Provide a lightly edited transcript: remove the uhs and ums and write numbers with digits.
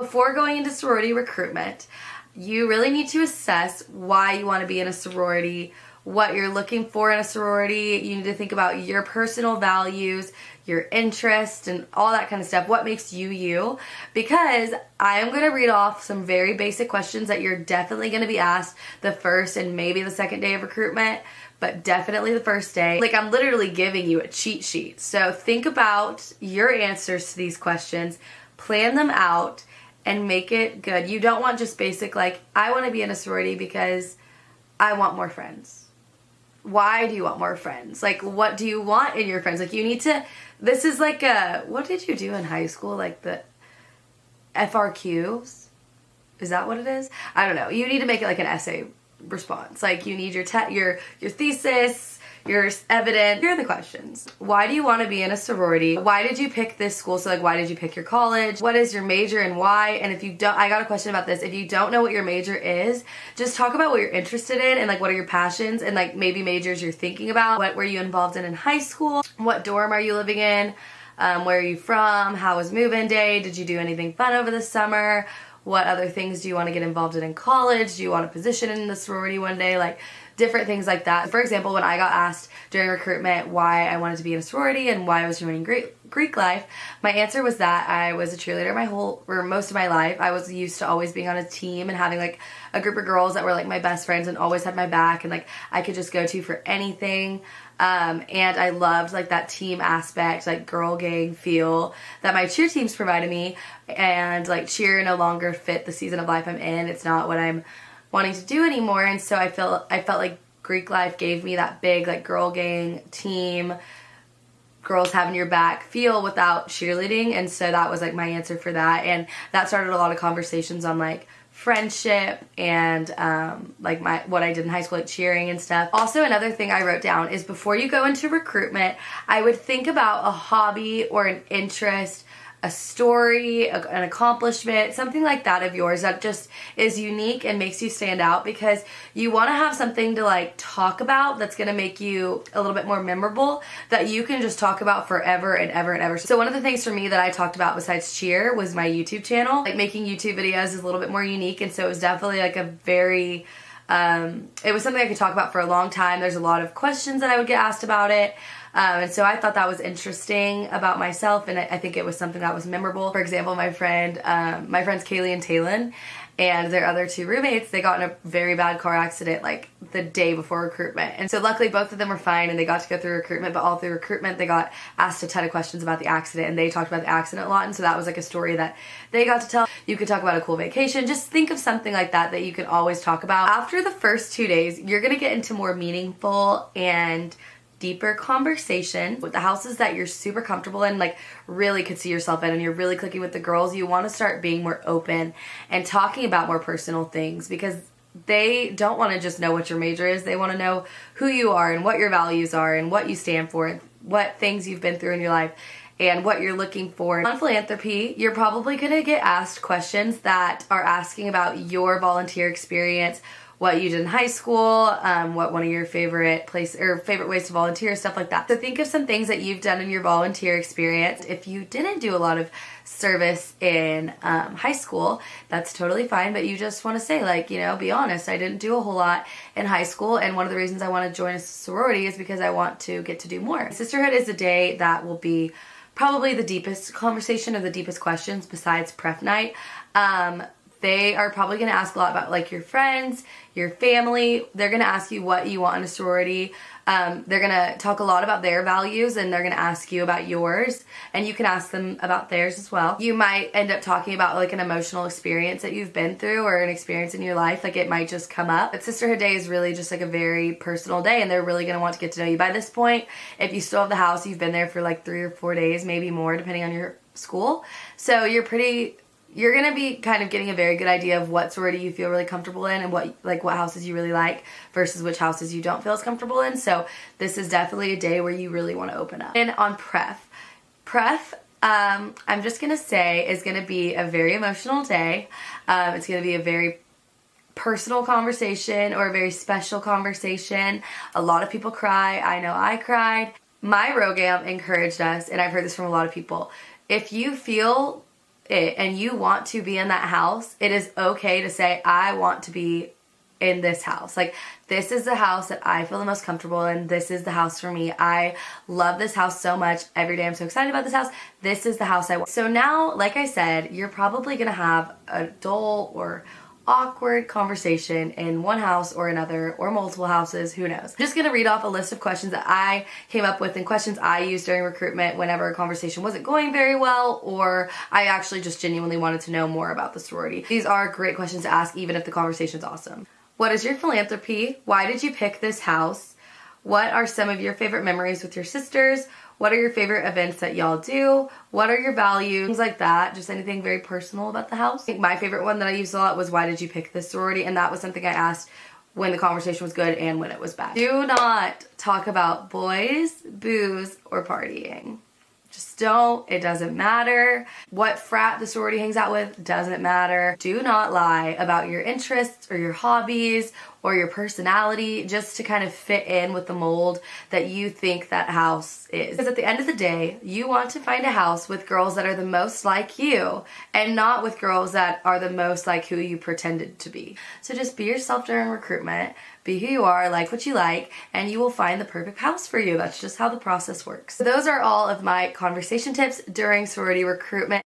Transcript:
Before going into sorority recruitment, you really need to assess why you want to be in a sorority, what you're looking for in a sorority. You need to think about your personal values, your interests, and all that kind of stuff. What makes you you? Because I am going to read off some very basic questions that you're definitely going to be asked the first and maybe the second day of recruitment, but definitely the first day. Like, I'm literally giving you a cheat sheet. So think about your answers to these questions, plan them out, and make it good. You don't want just basic, like, I want to be in a sorority because I want more friends. Why do you want more friends? Like, what do you want in your friends? Like, you need to, this is like a, what did you do in high school? Like the FRQs? Is that what it is? I don't know. You need to make it like an essay response. Like, you need your thesis, your evidence. Here are the questions. Why do you want to be in a sorority? Why did you pick this school? So like, why did you pick your college? What is your major and why? And if you don't, I got a question about this. If you don't know what your major is, just talk about what you're interested in and like what are your passions and like maybe majors you're thinking about. What were you involved in high school? What dorm are you living in? Where are you from? How was move-in day? Did you do anything fun over the summer? What other things do you want to get involved in college? Do you want a position in the sorority one day? Like, different things like that. For example, when I got asked during recruitment why I wanted to be in a sorority and why I was joining Greek life, my answer was that I was a cheerleader most of my life. I was used to always being on a team and having like a group of girls that were like my best friends and always had my back and like I could just go to for anything. And I loved like that team aspect, like girl gang feel that my cheer teams provided me, and like cheer no longer fit the season of life I'm in. It's not what I'm wanting to do anymore, and so I felt like Greek life gave me that big like girl gang team, girls having your back feel without cheerleading, and so that was like my answer for that, and that started a lot of conversations on like friendship and like what I did in high school, like cheering and stuff. Also, another thing I wrote down is before you go into recruitment, I would think about a hobby or an interest, a story, an accomplishment, something like that of yours that just is unique and makes you stand out, because you want to have something to like talk about that's going to make you a little bit more memorable that you can just talk about forever and ever and ever. So one of the things for me that I talked about besides cheer was my YouTube channel. Like, making YouTube videos is a little bit more unique, and so it was definitely like a very it was something I could talk about for a long time. There's a lot of questions that I would get asked about it. And so I thought that was interesting about myself, and I think it was something that was memorable. For example, my friends Kaylee and Talon and their other two roommates, they got in a very bad car accident like the day before recruitment. And so luckily both of them were fine and they got to go through recruitment, but all through recruitment they got asked a ton of questions about the accident, and they talked about the accident a lot, and so that was like a story that they got to tell. You could talk about a cool vacation. Just think of something like that that you can always talk about. After the first 2 days, you're gonna get into more meaningful and deeper conversation with the houses that you're super comfortable in, like really could see yourself in, and you're really clicking with the girls. You want to start being more open and talking about more personal things, because they don't want to just know what your major is. They want to know who you are and what your values are and what you stand for and what things you've been through in your life and what you're looking for. On philanthropy, you're probably going to get asked questions that are asking about your volunteer experience, what you did in high school, what one of your favorite ways to volunteer, stuff like that. So think of some things that you've done in your volunteer experience. If you didn't do a lot of service in high school, that's totally fine, but you just want to say, like, you know, be honest, I didn't do a whole lot in high school, and one of the reasons I want to join a sorority is because I want to get to do more. Sisterhood is a day that will be probably the deepest conversation or the deepest questions besides prep night. They are probably going to ask a lot about like your friends, your family. They're going to ask you what you want in a sorority. They're going to talk a lot about their values, and they're going to ask you about yours, and you can ask them about theirs as well. You might end up talking about like an emotional experience that you've been through or an experience in your life. Like, it might just come up. But Sisterhood Day is really just like a very personal day, and they're really going to want to get to know you. By this point, if you still have the house, you've been there for like 3 or 4 days, maybe more depending on your school. So you're going to be kind of getting a very good idea of what sorority you feel really comfortable in and what houses you really like versus which houses you don't feel as comfortable in. So this is definitely a day where you really want to open up. And on pref, I'm just going to say, is going to be a very emotional day. It's going to be a very personal conversation or a very special conversation. A lot of people cry. I know I cried. My Rogam encouraged us, and I've heard this from a lot of people, if you feel it and you want to be in that house, it is okay to say, I want to be in this house. Like, this is the house that I feel the most comfortable in. This is the house for me. I love this house so much. Every day I'm so excited about this house. This is the house I want. So now, like I said, you're probably gonna have a dull or awkward conversation in one house or another, or multiple houses, who knows. I'm just gonna read off a list of questions that I came up with and questions I used during recruitment whenever a conversation wasn't going very well, or I actually just genuinely wanted to know more about the sorority. These are great questions to ask even if the conversation's awesome. What is your philanthropy? Why did you pick this house? What are some of your favorite memories with your sisters? What are your favorite events that y'all do? What are your values? Things like that. Just anything very personal about the house. I think my favorite one that I used a lot was, why did you pick this sorority? And that was something I asked when the conversation was good and when it was bad. Do not talk about boys, booze, or partying. Just don't. It doesn't matter. What frat the sorority hangs out with doesn't matter. Do not lie about your interests or your hobbies or your personality just to kind of fit in with the mold that you think that house is. Because at the end of the day, you want to find a house with girls that are the most like you and not with girls that are the most like who you pretended to be. So just be yourself during recruitment. Be who you are, like what you like, and you will find the perfect house for you. That's just how the process works. So those are all of my conversation tips during sorority recruitment.